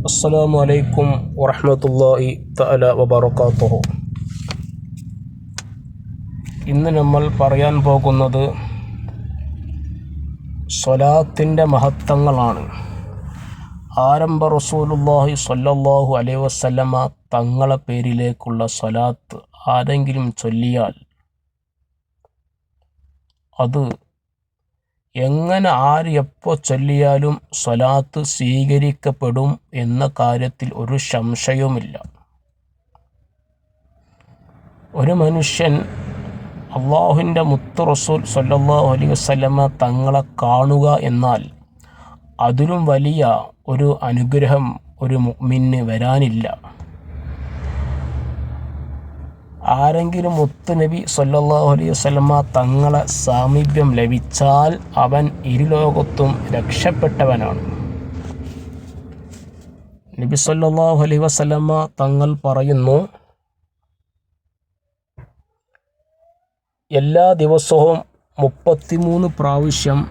അസ്സലാമു അലൈക്കും വറഹ്മത്തുള്ളാഹി തആല വബറകാതുഹു. ഇന്ന് നമ്മൾ പറയാൻ പോകുന്നത് സ്വലാത്തിൻ്റെ മഹത്വങ്ങളാണ്. ആരംഭ റസൂലുള്ളാഹി സ്വല്ലല്ലാഹു അലൈഹി വസല്ലമ തങ്ങളെ പേരിലേക്കുള്ള സ്വലാത്ത് ആരെങ്കിലും ചൊല്ലിയാൽ അത് എങ്ങനെ ആര് എപ്പോൾ ചൊല്ലിയാലും സ്വലാത്ത് സ്വീകരിക്കപ്പെടും എന്ന കാര്യത്തിൽ ഒരു സംശയവുമില്ല. ഒരു മനുഷ്യൻ അള്ളാഹുവിൻ്റെ മുത്ത് റസൂൽ സ്വല്ലല്ലാഹു അലൈഹി വസല്ലമ തങ്ങളെ കാണുക എന്നാൽ അതിലും വലിയ ഒരു അനുഗ്രഹം ഒരു മുഅ്മിന് വരാനില്ല. ആരെങ്കിലും മുത്ത് നബി സ്വല്ലല്ലാഹു അലൈഹി വസല്ലമ തങ്ങളെ സാമീപ്യം ലഭിച്ചാൽ അവൻ ഇരുലോകത്തും രക്ഷപ്പെട്ടവനാണ്. നബി സ്വല്ലല്ലാഹു അലൈഹി വസല്ലമ തങ്ങൾ പറയുന്നു, എല്ലാ ദിവസവും 33 പ്രാവശ്യം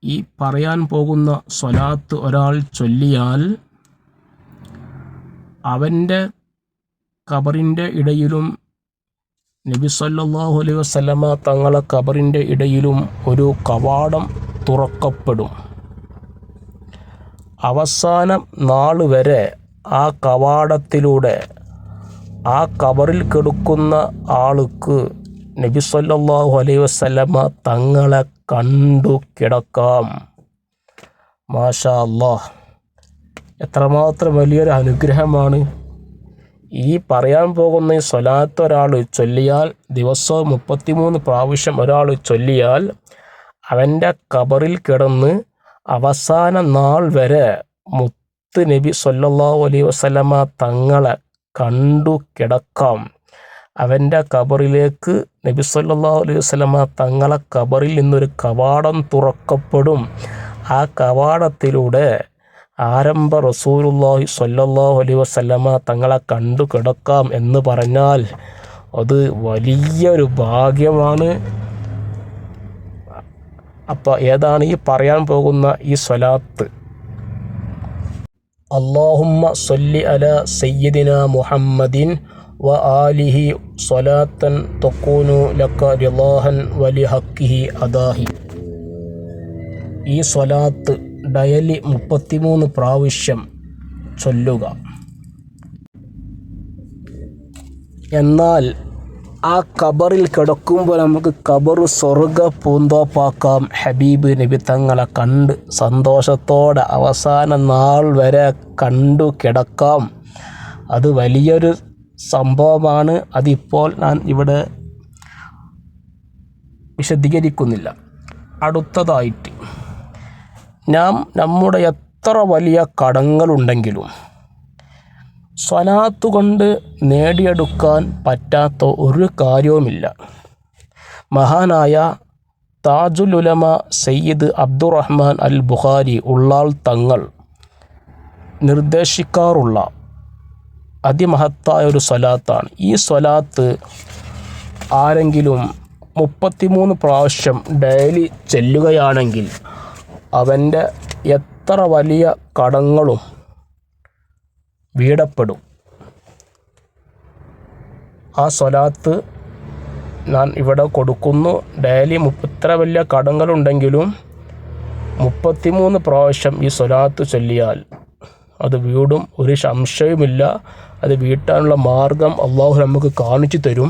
ഈ പറയാൻ പോകുന്ന സ്വലാത്ത് ഒരാൾ ചൊല്ലിയാൽ അവൻ്റെ ഖബറിൻ്റെ ഇടയിലും നബി സല്ലല്ലാഹു അലൈഹി വസല്ലമ തങ്ങളെ ഖബറിൻ്റെ ഇടയിലും ഒരു കവാടം തുറക്കപ്പെടും. അവസാന നാൾ വരെ ആ കവാടത്തിലൂടെ ആ ഖബറിൽ കിടക്കുന്ന ആൾക്ക് നബി സല്ലല്ലാഹു അലൈഹി വസല്ലമ തങ്ങളെ കണ്ടു കിടക്കാം. മാഷാ അല്ലാഹ്, എത്രമാത്രം വലിയൊരു അനുഗ്രഹമാണ്. ഈ പറയാൻ പോകുന്ന ഈ സ്വലാത്ത് ഒരാൾ ചൊല്ലിയാൽ, ദിവസവും 33 പ്രാവശ്യം ഒരാൾ ചൊല്ലിയാൽ അവൻ്റെ ഖബറിൽ കിടന്ന് അവസാന നാൾ വരെ മുത്ത് നബി സല്ലല്ലാഹു അലൈഹി വസല്ലമ തങ്ങളെ കണ്ടു കിടക്കാം. അവൻ്റെ ഖബറിലേക്ക് നബി സല്ലല്ലാഹു അലൈഹി വസല്ലമ തങ്ങളെ ഖബറിൽ നിന്നൊരു കവാടം തുറക്കപ്പെടും. ആ കവാടത്തിലൂടെ ആരംഭ റസൂലുള്ളാഹി സ്വല്ലല്ലാഹു അലൈഹി വസല്ലമ തങ്ങളെ കണ്ടു കിടക്കാം എന്ന് പറഞ്ഞാൽ അത് വലിയൊരു ഭാഗ്യമാണ്. അപ്പോൾ ഏതാണ് ഈ പറയാൻ പോകുന്ന ഈ സ്വലാത്ത്? അല്ലാഹുമ്മ സ്വല്ലി അലാ സയ്യിദിനാ മുഹമ്മദിൻ വ ആലിഹി സ്വലാത്തൻ തഖൂനു ലക റിളാഹൻ വലി ഹഖിഹി അദാഹി. ഈ സ്വലാത്ത് ഡയലി 33 പ്രാവശ്യം ചൊല്ലുക. എന്നാൽ ആ ഖബറിൽ കിടക്കുമ്പോൾ നമുക്ക് ഖബർ സ്വർഗ്ഗ പൂന്തോപ്പാക്കാം. ഹബീബ് നബി തങ്ങളെ കണ്ട് സന്തോഷത്തോടെ അവസാന നാൾ വരെ കണ്ടു കിടക്കാം. അത് വലിയൊരു സംഭവമാണ്. അതിപ്പോൾ ഞാൻ ഇവിടെ വിശദീകരിക്കുന്നില്ല. അടുത്തതായിട്ട്, നമ്മുടെ എത്ര വലിയ കടങ്ങളുണ്ടെങ്കിലും സ്വലാത്ത് കൊണ്ട് നേടിയെടുക്കാൻ പറ്റാത്ത ഒരു കാര്യവുമില്ല. മഹാനായ താജുൽ ഉലമ സയ്യിദ് അബ്ദുറഹ്മാൻ അൽ ബുഖാരി ഉള്ളാൾ തങ്ങൾ നിർദ്ദേശിക്കാറുള്ള അതിമഹത്തായ ഒരു സ്വലാത്താണ്. ഈ സ്വലാത്ത് ആരെങ്കിലും 33 പ്രാവശ്യം ഡെയിലി ചെല്ലുകയാണെങ്കിൽ അവൻ്റെ എത്ര വലിയ കടങ്ങളും വീടപ്പെടും. ആ സ്വലാത്ത് ഞാൻ ഇവിടെ കൊടുക്കുന്നു. ഡെയിലി എത്ര വലിയ കടങ്ങളുണ്ടെങ്കിലും 33 പ്രാവശ്യം ഈ സ്വലാത്ത് ചൊല്ലിയാൽ അത് വീടും, ഒരു സംശയവുമില്ല. അത് വീട്ടാനുള്ള മാർഗം അള്ളാഹു നമുക്ക് കാണിച്ചു തരും.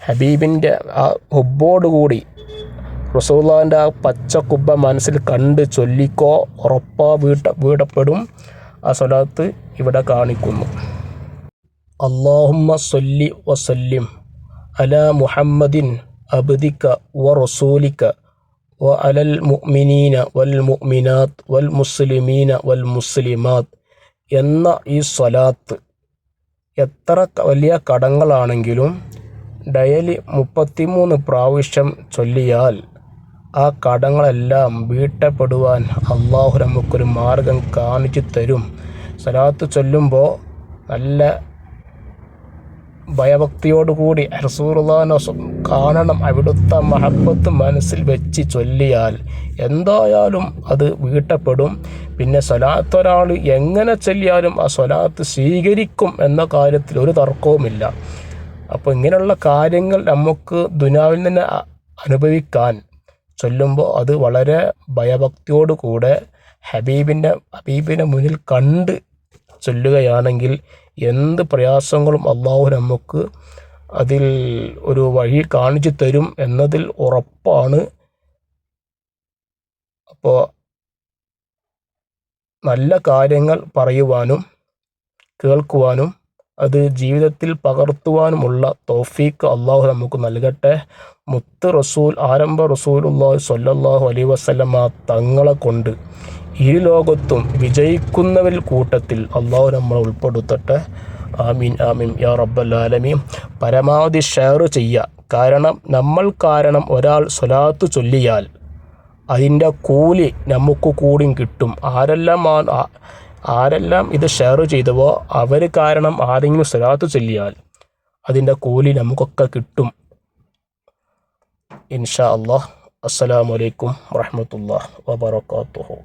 ഹബീബിൻ്റെ ആ ഹുബ്ബോടുകൂടി റസൂലുള്ളാഹിൻ്റെ ആ പച്ച കുബ്ബ മനസ്സിൽ കണ്ട് ചൊല്ലിക്കോ, ഉറപ്പാ വീടപ്പെടും. ആ സ്വലാത്ത് ഇവിടെ കാണിക്കുന്നു. അല്ലാഹുമ്മ സ്വല്ലി വസല്ലിം അലാ മുഹമ്മദിൻ അബ്ദിക വ റസൂലിക വ അലൽ മുഅ്മിനീന വൽ മുഅ്മിനാത്ത് വൽ മുസ്ലിമീന വൽ മുസ്ലിമാത്ത് എന്ന ഈ സ്വലാത്ത് എത്ര വലിയ കടങ്ങളാണെങ്കിലും ഡെയിലി 33 പ്രാവശ്യം ചൊല്ലിയാൽ ആ കടങ്ങളെല്ലാം വീട്ടപ്പെടുവാൻ അള്ളാഹു നമുക്കൊരു മാർഗം കാണിച്ചു തരും. സ്വലാത്ത് ചൊല്ലുമ്പോൾ നല്ല ഭയഭക്തിയോടുകൂടി റസൂലുള്ളാഹിനെ കാണണം, അവിടുത്തെ മഹബത്ത് മനസ്സിൽ വെച്ച് ചൊല്ലിയാൽ എന്തായാലും അത് വീട്ടപ്പെടും. പിന്നെ സ്വലാത്ത് ഒരാൾ എങ്ങനെ ചൊല്ലിയാലും ആ സ്വലാത്ത് സ്വീകരിക്കും എന്ന കാര്യത്തിൽ ഒരു തർക്കവുമില്ല. അപ്പോൾ ഇങ്ങനെയുള്ള കാര്യങ്ങൾ നമുക്ക് ദുനിയാവിൽ തന്നെ അനുഭവിക്കാൻ ചൊല്ലുമ്പോൾ അത് വളരെ ഭയഭക്തിയോടുകൂടെ ഹബീബിനെ മുന്നിൽ കണ്ട് ചൊല്ലുകയാണെങ്കിൽ എന്ത് പ്രയാസങ്ങളും അള്ളാഹു നമുക്ക് അതിൽ ഒരു വഴി കാണിച്ചു തരും എന്നതിൽ ഉറപ്പാണ്. അപ്പോൾ നല്ല കാര്യങ്ങൾ പറയുവാനും കേൾക്കുവാനും അത് ജീവിതത്തിൽ പകർത്തുവാനുമുള്ള തൗഫീഖ് അള്ളാഹു നമുക്ക് നൽകട്ടെ. മുത്ത് റസൂൽ ആരംഭ റസൂലുള്ളാഹി സ്വല്ലല്ലാഹു അലൈഹി വസല്ലമ തങ്ങളെ കൊണ്ട് ഈ ലോകത്തും വിജയിക്കുന്നവരിൽ കൂട്ടത്തിൽ അള്ളാഹു നമ്മളെ ഉൾപ്പെടുത്തട്ടെ. ആമീൻ ആമീൻ യാ റബ്ബൽ ആലമീൻ. പരമാവധി ഷെയർ ചെയ്യുക. നമ്മൾ കാരണം ഒരാൾ സ്വലാത്ത് ചൊല്ലിയാൽ അതിൻ്റെ കൂലി നമുക്ക് കൂടിയും കിട്ടും. ആരെല്ലാം ഇത് ഷെയർ ചെയ്തുവോ അവർ കാരണം ആരെങ്കിലും സ്വലാത്ത് ചൊല്ലിയാൽ അതിൻ്റെ കൂലി നമുക്കൊക്കെ കിട്ടും ഇൻഷാ അല്ലാഹ്. അസ്സലാമു അലൈക്കും വറഹ്മത്തുള്ളാഹി വബറകാതുഹു.